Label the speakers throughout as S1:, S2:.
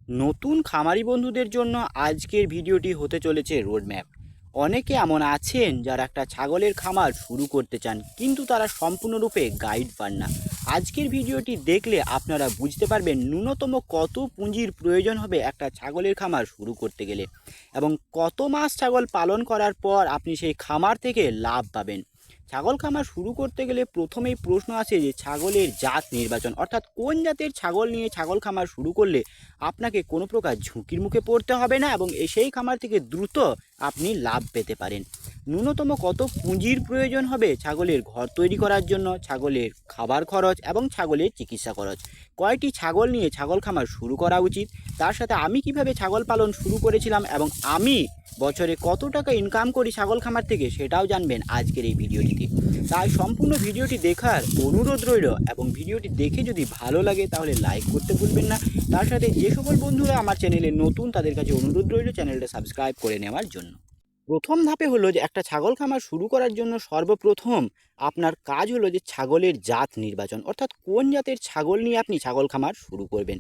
S1: নতুন খামারি বন্ধুদের জন্য আজকের ভিডিওটি হতে চলেছে রোডম্যাপ। অনেকে এমন আছেন যারা একটা ছাগলের খামার শুরু করতে চান, কিন্তু তারা সম্পূর্ণরূপে গাইড পান না। আজকের ভিডিওটি দেখলে আপনারা বুঝতে পারবেন ন্যূনতম কত পুঁজির প্রয়োজন হবে একটা ছাগলের খামার শুরু করতে গেলে, এবং কত মাস ছাগল পালন করার পর আপনি সেই খামার থেকে লাভ পাবেন। ছাগল খামার শুরু করতে গেলে প্রথমেই প্রশ্ন আসে যে ছাগলের জাত নির্বাচন, অর্থাৎ কোন জাতের ছাগল নিয়ে ছাগল খামার শুরু করলে আপনাকে কোনো প্রকার ঝুঁকির মুখে পড়তে হবে না এবং সেই খামার থেকে দ্রুত আপনি লাভ পেতে পারেন। ন্যূনতম কত পুঁজির প্রয়োজন হবে ছাগলের ঘর তৈরি করার জন্য, ছাগলের খাবার খরচ এবং ছাগলের চিকিৎসা খরচ, কয়টি ছাগল নিয়ে ছাগল খামার শুরু করা উচিত, তার সাথে আমি কিভাবে ছাগল পালন শুরু করেছিলাম এবং আমি বছরে কত টাকা ইনকাম করি ছাগল খামার থেকে, সেটাও জানবেন আজকের এই ভিডিওটিতে। তাই সম্পূর্ণ ভিডিওটি দেখার অনুরোধ রইল, এবং ভিডিওটি দেখে যদি ভালো লাগে তাহলে লাইক করতে ভুলবেন না। তার সাথে যে সকল বন্ধুরা আমার চ্যানেলে নতুন তাদের কাছে অনুরোধ রইল চ্যানেলটা সাবস্ক্রাইব করে নেওয়ার জন্য। প্রথম ধাপে হলো যে একটা ছাগল খামার শুরু করার জন্য সর্বপ্রথম আপনার কাজ হলো যে ছাগলের জাত নির্বাচন, অর্থাৎ কোন জাতের ছাগল নিয়ে আপনি ছাগল খামার শুরু করবেন।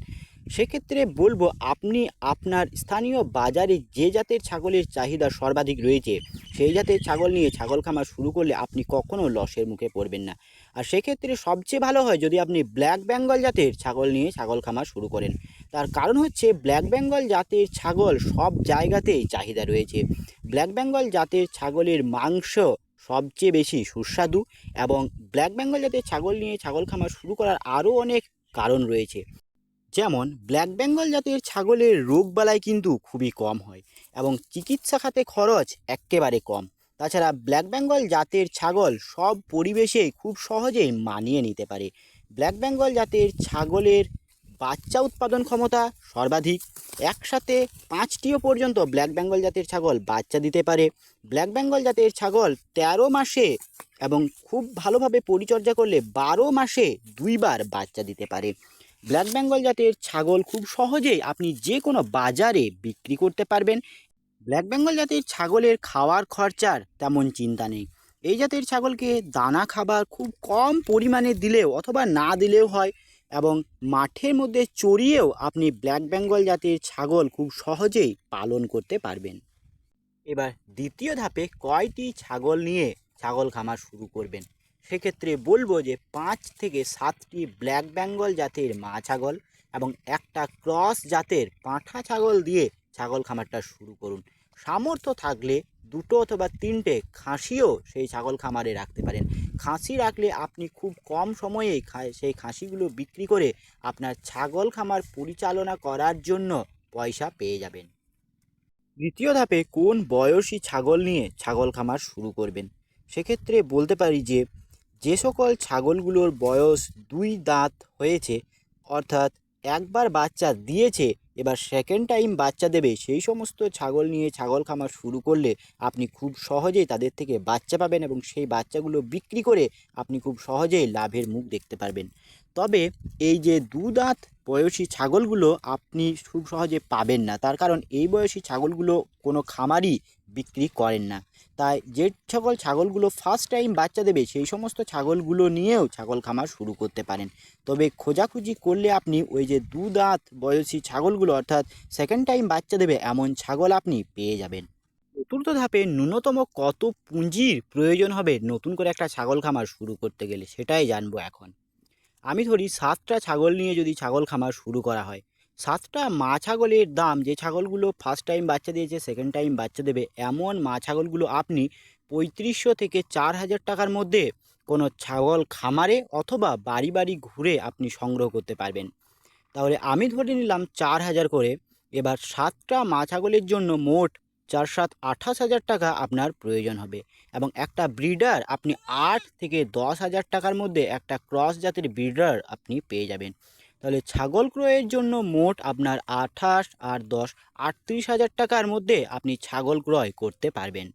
S1: সেক্ষেত্রে বলবো আপনি আপনার স্থানীয় বাজারে যে জাতের ছাগলের চাহিদা সর্বাধিক রয়েছে সেই জাতের ছাগল নিয়ে ছাগল খামার শুরু করলে আপনি কখনো লসের মুখে পড়বেন না। আর সেক্ষেত্রে সবচেয়ে ভালো হয় যদি আপনি ব্ল্যাক বেঙ্গল জাতের ছাগল নিয়ে ছাগল খামার শুরু করেন। তার কারণ হচ্ছে ব্ল্যাক বেঙ্গল জাতের ছাগল সব জায়গাতেই চাহিদা রয়েছে। ব্ল্যাক বেঙ্গল জাতের ছাগলের মাংস সবচেয়ে বেশি সুস্বাদু, এবং ব্ল্যাক বেঙ্গল জাতের ছাগল নিয়ে ছাগল খামার শুরু করার আরও অনেক কারণ রয়েছে। যেমন ব্ল্যাক বেঙ্গল জাতের ছাগলের রোগবালাই কিন্তু খুবই কম হয় এবং চিকিৎসা খাতে খরচ একেবারে কম। তাছাড়া ব্ল্যাক বেঙ্গল জাতের ছাগল সব পরিবেশেই খুব সহজেই মানিয়ে নিতে পারে। ব্ল্যাক বেঙ্গল জাতের ছাগলের বাচ্চা উৎপাদন ক্ষমতা সর্বাধিক। একসাথে 5টিও পর্যন্ত ব্ল্যাক বেঙ্গল জাতের ছাগল বাচ্চা দিতে পারে। ব্ল্যাক বেঙ্গল জাতের ছাগল 13 মাসে এবং খুব ভালোভাবে পরিচর্যা করলে 12 মাসে 2বার বাচ্চা দিতে পারে। ব্ল্যাক বেঙ্গল জাতের ছাগল খুব সহজেই আপনি যে কোনো বাজারে বিক্রি করতে পারবেন। ব্ল্যাক বেঙ্গল জাতের ছাগলের খাওয়ার খরচার তেমন চিন্তা নেই। এই জাতের ছাগলকে দানা খাবার খুব কম পরিমাণে দিলেও অথবা না দিলেও হয়, এবং মাঠের মধ্যে চড়িয়েও আপনি ব্ল্যাক বেঙ্গল জাতের ছাগল খুব সহজেই পালন করতে পারবেন। এবার দ্বিতীয় ধাপে কয়টি ছাগল নিয়ে ছাগল খামার শুরু করবেন। সেক্ষেত্রে বলবো যে 5 থেকে 7টি ব্ল্যাক বেঙ্গল জাতের মা ছাগল এবং একটা ক্রস জাতের পাঁঠা ছাগল দিয়ে ছাগল খামারটা শুরু করুন। সামর্থ্য থাকলে 2টো অথবা 3টে খাসিও সেই ছাগল খামারে রাখতে পারেন। খাসি রাখলে আপনি খুব কম সময়েই সেই খাসিগুলো বিক্রি করে আপনার ছাগল খামার পরিচালনা করার জন্য পয়সা পেয়ে যাবেন। তৃতীয় ধাপে কোন বয়সী ছাগল নিয়ে ছাগল খামার শুরু করবেন। সেক্ষেত্রে বলতে পারি যে যে সকল ছাগলগুলোর বয়স 2 দাঁত হয়েছে, অর্থাৎ একবার বাচ্চা দিয়েছে এবার সেকেন্ড টাইম বাচ্চা দেবে, সেই সমস্ত ছাগল নিয়ে ছাগল খামার শুরু করলে আপনি খুব সহজেই তাদের থেকে বাচ্চা পাবেন এবং সেই বাচ্চাগুলো বিক্রি করে আপনি খুব সহজেই লাভের মুখ দেখতে পারবেন। তবে এই যে 2 দাঁত বয়সী ছাগলগুলো আপনি খুব সহজে পাবেন না, তার কারণ এই বয়সী ছাগলগুলো কোনো খামারই বিক্রি করেন না। তাই যে সকল ছাগলগুলো ফার্স্ট টাইম বাচ্চা দেবে সেই সমস্ত ছাগলগুলো নিয়েও ছাগল খামার শুরু করতে পারেন। তবে খোঁজাখুঁজি করলে আপনি ওই যে 2 দাঁত বয়সী ছাগলগুলো অর্থাৎ সেকেন্ড টাইম বাচ্চা দেবে এমন ছাগল আপনি পেয়ে যাবেন। চতুর্থ ধাপে ন্যূনতম কত পুঁজির প্রয়োজন হবে নতুন করে একটা ছাগল খামার শুরু করতে গেলে, সেটাই জানবো এখন। আমি ধরি 7টা ছাগল নিয়ে যদি ছাগল খামার শুরু করা হয়, 7টা মা ছাগলের দাম, যে ছাগলগুলো ফার্স্ট টাইম বাচ্চা দিয়েছে সেকেন্ড টাইম বাচ্চা দেবে এমন মা ছাগলগুলো আপনি 3500 থেকে 4000 টাকার মধ্যে কোনো ছাগল খামারে অথবা বাড়ি বাড়ি ঘুরে আপনি সংগ্রহ করতে পারবেন। তাহলে আমি ধরে নিলাম 4000 করে। এবার 7টা মা ছাগলের জন্য মোট 4-7-28 হাজার টাকা আপনার প্রয়োজন হবে, এবং একটা ব্রিডার আপনি 8 থেকে 10 হাজার টাকার মধ্যে একটা ক্রস জাতের ব্রিডার আপনি পেয়ে যাবেন। তাহলে ছাগল ক্রয়ের জন্য মোট আপনার 28 আর 10 38 হাজার টাকার মধ্যে আপনি ছাগল ক্রয় করতে পারবেন।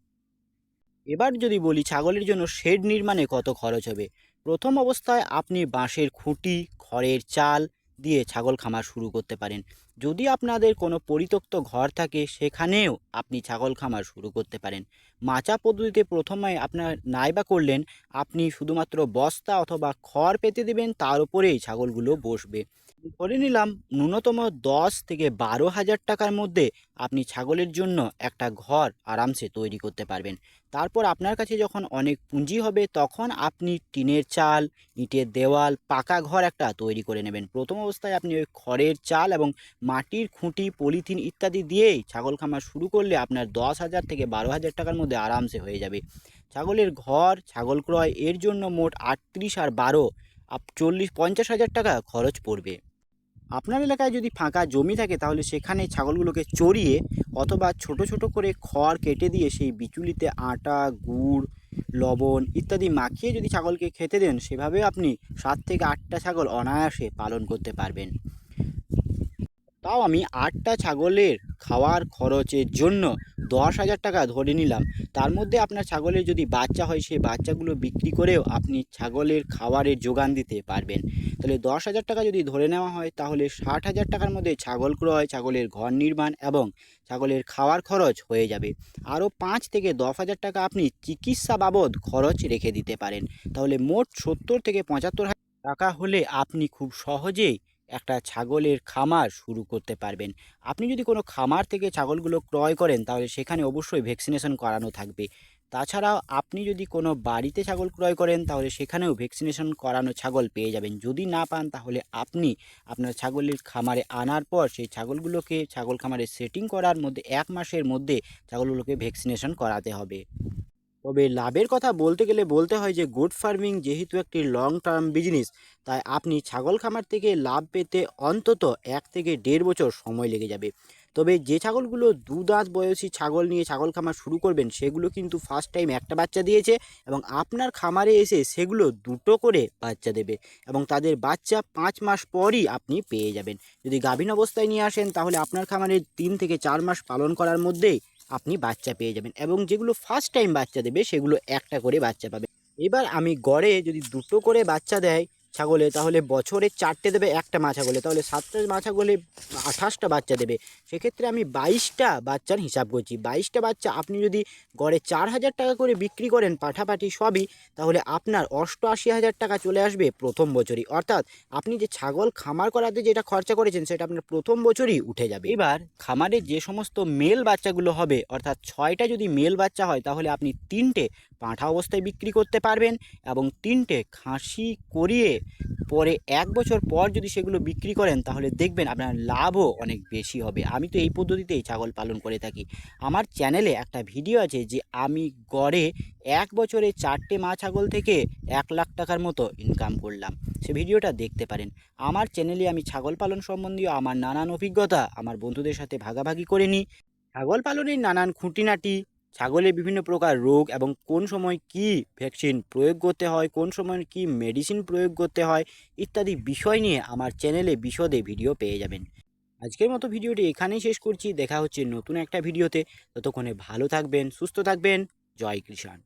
S1: এবার যদি বলি ছাগলের জন্য শেড নির্মাণে কত খরচ হবে। প্রথম অবস্থায় আপনি বাঁশের খুঁটি, খড়ের চাল দিয়ে ছাগল খামার শুরু করতে পারেন। যদি আপনাদের কোনো পরিত্যক্ত ঘর থাকে সেখানেও আপনি ছাগল খামার শুরু করতে পারেন। মাচা পদ্ধতিতে প্রথমে আপনার নাইবা করলেন, আপনি শুধুমাত্র বস্তা অথবা খড় পেতে দেবেন, তার উপরেই ছাগলগুলো বসবে। ধরে নিলাম ন্যূনতম 10 থেকে 12 হাজার টাকার মধ্যে আপনি ছাগলের জন্য একটা ঘর আরামসে তৈরি করতে পারবেন। তারপর আপনার কাছে যখন অনেক পুঁজি হবে তখন আপনি টিনের চাল, ইটের দেওয়াল, পাকা ঘর একটা তৈরি করে নেবেন। প্রথম অবস্থায় আপনি ওই খড়ের চাল এবং মাটির খুঁটি, পলিথিন ইত্যাদি দিয়েই ছাগল খামার শুরু করলে আপনার 10 হাজার থেকে 12 হাজার টাকার মধ্যে আরামসে হয়ে যাবে। ছাগলের ঘর, ছাগল ক্রয় এর জন্য মোট 38 আর 12 40-50 হাজার টাকা খরচ পড়বে। আপনার এলাকায় যদি ফাঁকা জমি থাকে তাহলে সেখানে ছাগলগুলোকে চড়িয়ে অথবা ছোট ছোট করে খড় কেটে দিয়ে সেই বিচুলিতে আটা, গুড়, লবণ ইত্যাদি মাখিয়ে যদি ছাগলকে খেতে দেন, সেভাবে আপনি 7 থেকে 8টা ছাগল অনায়াসে পালন করতে পারবেন। তাও আমি 8টা ছাগলের খাওয়ার খরচের জন্য 10 হাজার টাকা ধরে নিলাম। তার মধ্যে আপনার ছাগলের যদি বাচ্চা হয় সেই বাচ্চাগুলো বিক্রি করেও আপনি ছাগলের খাবারের যোগান দিতে পারবেন। তাহলে 10 হাজার টাকা যদি ধরে নেওয়া হয় তাহলে 60 হাজার টাকার মধ্যে ছাগল ক্রয়, ছাগলের ঘর নির্মাণ এবং ছাগলের খাওয়ার খরচ হয়ে যাবে। আরও 5 থেকে 10 হাজার টাকা আপনি চিকিৎসা বাবদ খরচ রেখে দিতে পারেন। তাহলে মোট 70 থেকে 75 হাজার টাকা হলে আপনি খুব সহজেই একটা ছাগলের খামার শুরু করতে পারবেন। আপনি যদি কোনো খামার থেকে ছাগলগুলো ক্রয় করেন তাহলে সেখানে অবশ্যই ভ্যাকসিনেশন করানো থাকবে। তাছাড়াও আপনি যদি কোনো বাড়িতে ছাগল ক্রয় করেন তাহলে সেখানেও ভ্যাকসিনেশন করানো ছাগল পেয়ে যাবেন। যদি না পান তাহলে আপনি আপনার ছাগলের খামারে আনার পর সেই ছাগলগুলোকে ছাগল খামারে সেটিং করার মধ্যে 1 মাসের মধ্যে ছাগলগুলোকে ভ্যাকসিনেশন করাতে হবে। তবে লাভের কথা বলতে গেলে বলতে হয় যে গোট ফার্মিং যেহেতু একটি লং টার্ম বিজনেস, তাই আপনি ছাগল খামার থেকে লাভ পেতে অন্তত 1 থেকে 1.5 বছর সময় লেগে যাবে। তবে যে ছাগলগুলো দাঁত বয়সী ছাগল নিয়ে ছাগল খামার শুরু করবেন সেগুলো কিন্তু ফার্স্ট টাইম একটা বাচ্চা দিয়েছে এবং আপনার খামারে এসে সেগুলো দুটো করে বাচ্চা দেবে এবং তাদের বাচ্চা 5 মাস পরই আপনি পেয়ে যাবেন। যদি গাভীন অবস্থায় নিয়ে আসেন তাহলে আপনার খামারে 3 থেকে 4 মাস পালন করার মধ্যেই আপনি বাচ্চা পেয়ে যাবেন এবং যেগুলো ফার্স্ট টাইম বাচ্চা দেবে সেগুলো একটা করে বাচ্চা পাবে। এবার আমি গড়ে যদি দুটো করে বাচ্চা দেয় ছাগলে তাহলে বছরে 4টে দেবে একটা মা ছাগলে, তাহলে 7টা মা ছাগলে 28টা বাচ্চা দেবে। সেক্ষেত্রে আমি 22টা বাচ্চার হিসাব করছি। 22টা বাচ্চা আপনি যদি গড়ে 4 হাজার টাকা করে বিক্রি করেন পাঠাপাঠি সবই, তাহলে আপনার 88 হাজার টাকা চলে আসবে প্রথম বছরই। অর্থাৎ আপনি যে ছাগল খামার করাতে যেটা খরচা করেছেন সেটা আপনার প্রথম বছরই উঠে যাবে। এবার খামারে যে সমস্ত মেল বাচ্চাগুলো হবে, অর্থাৎ 6টা যদি মেল বাচ্চা হয় তাহলে আপনি 3টে পাঁঠা অবস্থায় বিক্রি করতে পারবেন এবং 3টে খাসি করিয়ে পরে 1 বছর পর যদি সেগুলো বিক্রি করেন তাহলে দেখবেন আপনার লাভও অনেক বেশি হবে। আমি তো এই পদ্ধতিতেই ছাগল পালন করে থাকি। আমার চ্যানেলে একটা ভিডিও আছে যে আমি গড়ে 1 বছরে 4টে মা ছাগল থেকে 1 লাখ টাকার মতো ইনকাম করলাম। সে ভিডিওটা দেখতে পারেন। আমার চ্যানেলে আমি ছাগল পালন সম্বন্ধীয় আমার নানান অভিজ্ঞতা আমার বন্ধুদের সাথে ভাগাভাগি করে নিই। ছাগল পালনের নানান খুঁটিনাটি, ছাগলের বিভিন্ন প্রকার রোগ এবং কোন সময় কি ভ্যাকসিন প্রয়োগ করতে হয়, কোন সময় কি মেডিসিন প্রয়োগ করতে হয় ইত্যাদি বিষয় নিয়ে আমার চ্যানেলে বিশদে ভিডিও পেয়ে যাবেন। আজকের মতো ভিডিওটি এখানেই শেষ করছি। দেখা হচ্ছে নতুন একটা ভিডিওতে। ততক্ষণে ভালো থাকবেন, সুস্থ থাকবেন। জয় কৃষাণ।